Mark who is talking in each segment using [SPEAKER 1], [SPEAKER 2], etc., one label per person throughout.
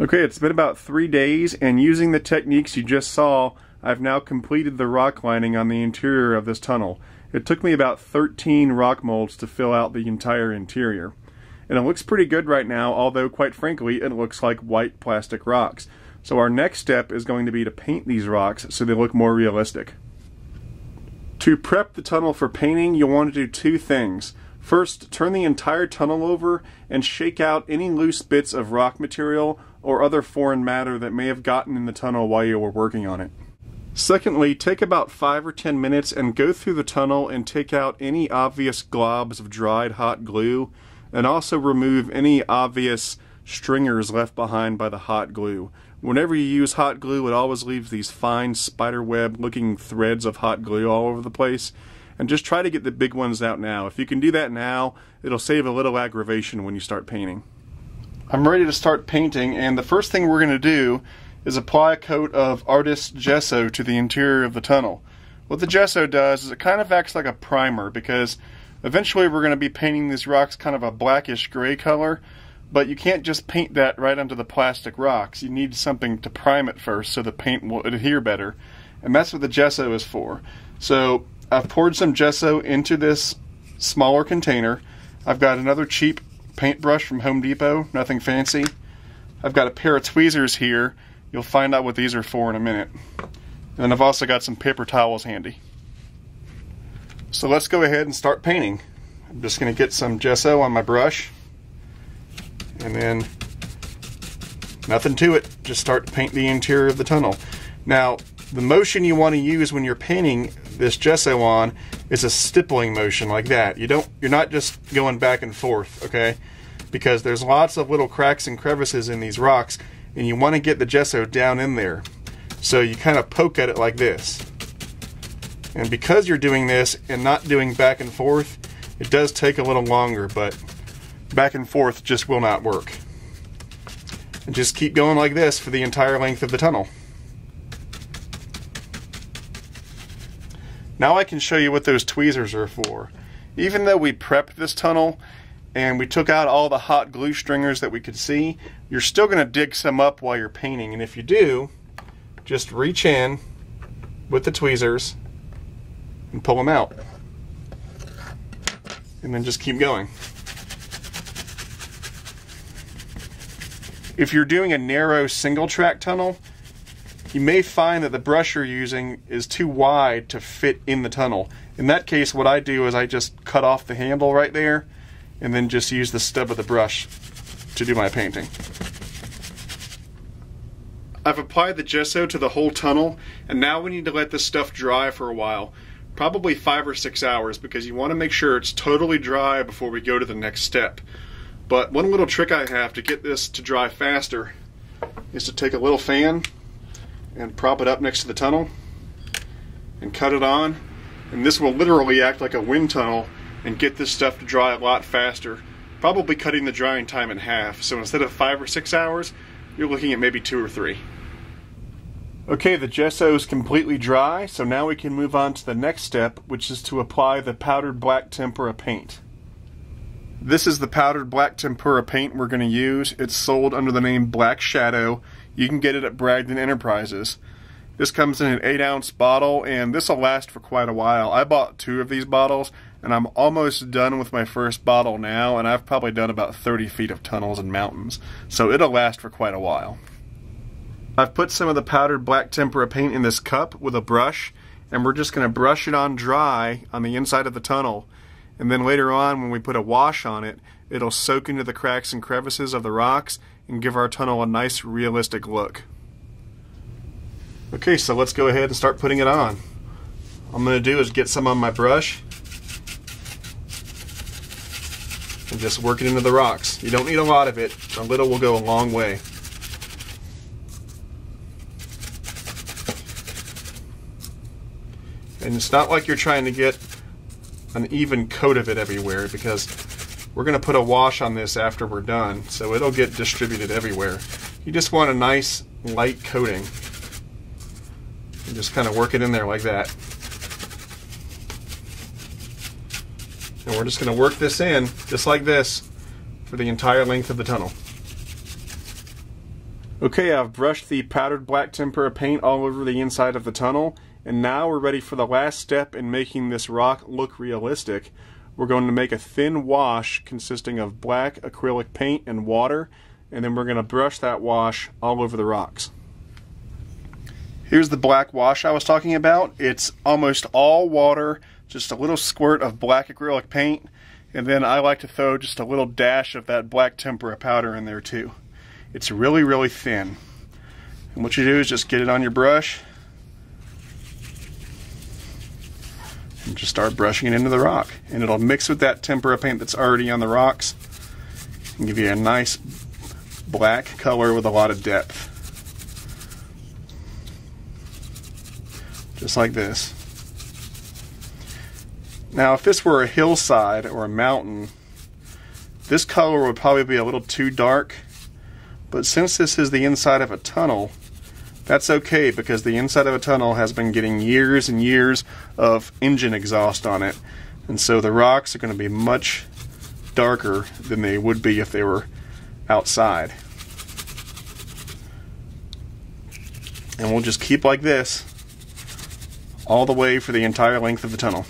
[SPEAKER 1] Okay, it's been about 3 days, and using the techniques you just saw, I've now completed the rock lining on the interior of this tunnel. It took me about 13 rock molds to fill out the entire interior. And it looks pretty good right now, although quite frankly, it looks like white plastic rocks. So our next step is going to be to paint these rocks so they look more realistic. To prep the tunnel for painting, you'll want to do two things. First, turn the entire tunnel over and shake out any loose bits of rock material or other foreign matter that may have gotten in the tunnel while you were working on it. Secondly, take about 5 or 10 minutes and go through the tunnel and take out any obvious globs of dried hot glue, and also remove any obvious stringers left behind by the hot glue. Whenever you use hot glue, it always leaves these fine spiderweb looking threads of hot glue all over the place. And just try to get the big ones out now. If you can do that now, it'll save a little aggravation when you start painting. I'm ready to start painting, and the first thing we're going to do is apply a coat of artist's gesso to the interior of the tunnel. What the gesso does is it kind of acts like a primer, because eventually we're going to be painting these rocks kind of a blackish gray color, but you can't just paint that right onto the plastic rocks. You need something to prime it first so the paint will adhere better, and that's what the gesso is for. So I've poured some gesso into this smaller container. I've got another cheap paintbrush from Home Depot, nothing fancy. I've got a pair of tweezers here. You'll find out what these are for in a minute. And then I've also got some paper towels handy. So let's go ahead and start painting. I'm just going to get some gesso on my brush, and then nothing to it, just start to paint the interior of the tunnel. Now, the motion you want to use when you're painting this gesso on is a stippling motion like that. You're not just going back and forth, okay? Because there's lots of little cracks and crevices in these rocks, and you want to get the gesso down in there. So you kind of poke at it like this. And because you're doing this and not doing back and forth, it does take a little longer, but back and forth just will not work. And just keep going like this for the entire length of the tunnel. Now I can show you what those tweezers are for. Even though we prepped this tunnel and we took out all the hot glue stringers that we could see, you're still going to dig some up while you're painting. And if you do, just reach in with the tweezers and pull them out. And then just keep going. If you're doing a narrow single track tunnel, you may find that the brush you're using is too wide to fit in the tunnel. In that case, what I do is I just cut off the handle right there and then just use the stub of the brush to do my painting. I've applied the gesso to the whole tunnel, and now we need to let this stuff dry for a while. Probably 5 or 6 hours, because you want to make sure it's totally dry before we go to the next step. But one little trick I have to get this to dry faster is to take a little fan and prop it up next to the tunnel and cut it on, and this will literally act like a wind tunnel and get this stuff to dry a lot faster, probably cutting the drying time in half. So instead of 5 or 6 hours, you're looking at maybe 2 or 3. Okay, the gesso is completely dry, so now we can move on to the next step, which is to apply the powdered black tempera paint. This is the powdered black tempera paint we're going to use. It's sold under the name Black Shadow. You can get it at Bragdon Enterprises. This comes in an 8-ounce bottle, and this will last for quite a while. I bought 2 of these bottles, and I'm almost done with my first bottle now, and I've probably done about 30 feet of tunnels and mountains, so it'll last for quite a while. I've put some of the powdered black tempera paint in this cup with a brush, and we're just going to brush it on dry on the inside of the tunnel. And then later on, when we put a wash on it, it'll soak into the cracks and crevices of the rocks and give our tunnel a nice, realistic look. Okay, so let's go ahead and start putting it on. All I'm going to do is get some on my brush and just work it into the rocks. You don't need a lot of it. A little will go a long way. And it's not like you're trying to get an even coat of it everywhere, because we're going to put a wash on this after we're done, so it'll get distributed everywhere. You just want a nice light coating. And just kind of work it in there like that. And we're just going to work this in, just like this, for the entire length of the tunnel. Okay, I've brushed the powdered black tempera paint all over the inside of the tunnel, and now we're ready for the last step in making this rock look realistic. We're going to make a thin wash consisting of black acrylic paint and water, and then we're going to brush that wash all over the rocks. Here's the black wash I was talking about. It's almost all water, just a little squirt of black acrylic paint, and then I like to throw just a little dash of that black tempera powder in there too. It's really, really thin. And what you do is just get it on your brush and just start brushing it into the rock. And it'll mix with that tempera paint that's already on the rocks and give you a nice black color with a lot of depth. Just like this. Now, if this were a hillside or a mountain, this color would probably be a little too dark. But since this is the inside of a tunnel, that's okay, because the inside of a tunnel has been getting years and years of engine exhaust on it. And so the rocks are going to be much darker than they would be if they were outside. And we'll just keep like this all the way for the entire length of the tunnel.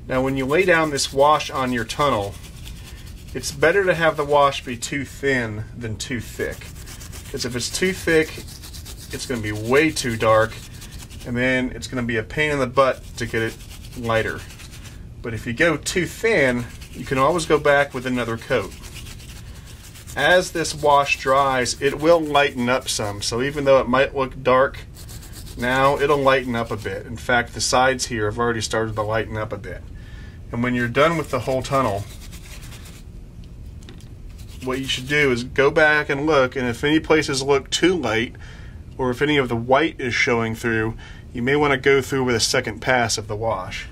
[SPEAKER 1] Now when you lay down this wash on your tunnel, it's better to have the wash be too thin than too thick. Because if it's too thick, it's going to be way too dark, and then it's going to be a pain in the butt to get it lighter. But if you go too thin, you can always go back with another coat. As this wash dries, it will lighten up some, so even though it might look dark now, it'll lighten up a bit. In fact, the sides here have already started to lighten up a bit. And when you're done with the whole tunnel, what you should do is go back and look, and if any places look too light, or if any of the white is showing through, you may want to go through with a second pass of the wash.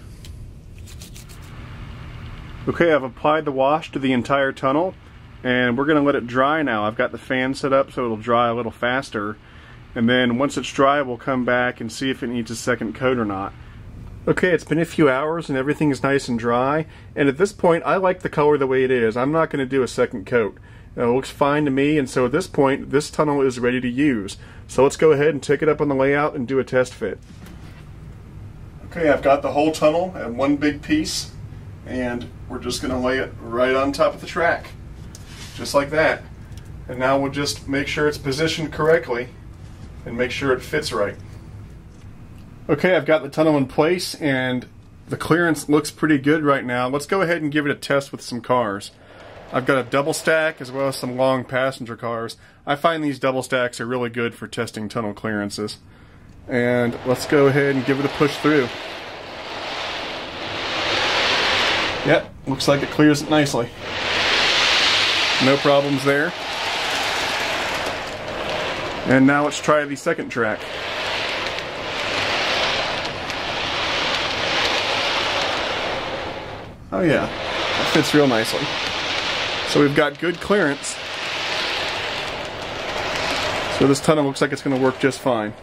[SPEAKER 1] Okay, I've applied the wash to the entire tunnel, and we're going to let it dry now. I've got the fan set up so it'll dry a little faster, and then once it's dry, we'll come back and see if it needs a second coat or not. Okay, it's been a few hours and everything is nice and dry, and at this point I like the color the way it is. I'm not going to do a second coat. It looks fine to me, and so at this point this tunnel is ready to use. So let's go ahead and take it up on the layout and do a test fit. Okay, I've got the whole tunnel at one big piece, and we're just going to lay it right on top of the track. Just like that. And now we'll just make sure it's positioned correctly and make sure it fits right. Okay, I've got the tunnel in place and the clearance looks pretty good right now. Let's go ahead and give it a test with some cars. I've got a double stack as well as some long passenger cars. I find these double stacks are really good for testing tunnel clearances. And let's go ahead and give it a push through. Yep, looks like it clears it nicely. No problems there. And now let's try the second track. Oh yeah, that fits real nicely. So we've got good clearance. So this tunnel looks like it's going to work just fine.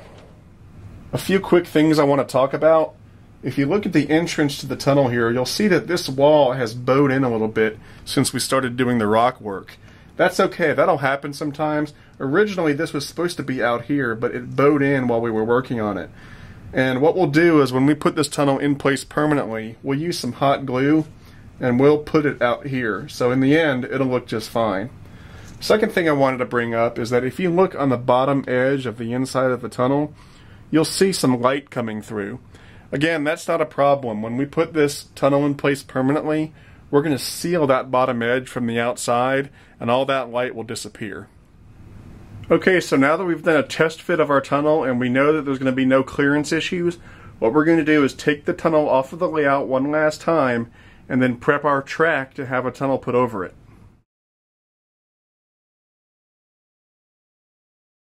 [SPEAKER 1] A few quick things I want to talk about. If you look at the entrance to the tunnel here, you'll see that this wall has bowed in a little bit since we started doing the rock work. That's okay, that'll happen sometimes. Originally this was supposed to be out here, but it bowed in while we were working on it. And what we'll do is when we put this tunnel in place permanently, we'll use some hot glue and we'll put it out here. So in the end, it'll look just fine. Second thing I wanted to bring up is that if you look on the bottom edge of the inside of the tunnel, you'll see some light coming through. Again, that's not a problem. When we put this tunnel in place permanently, we're going to seal that bottom edge from the outside and all that light will disappear. Okay, so now that we've done a test fit of our tunnel and we know that there's going to be no clearance issues, what we're going to do is take the tunnel off of the layout one last time and then prep our track to have a tunnel put over it.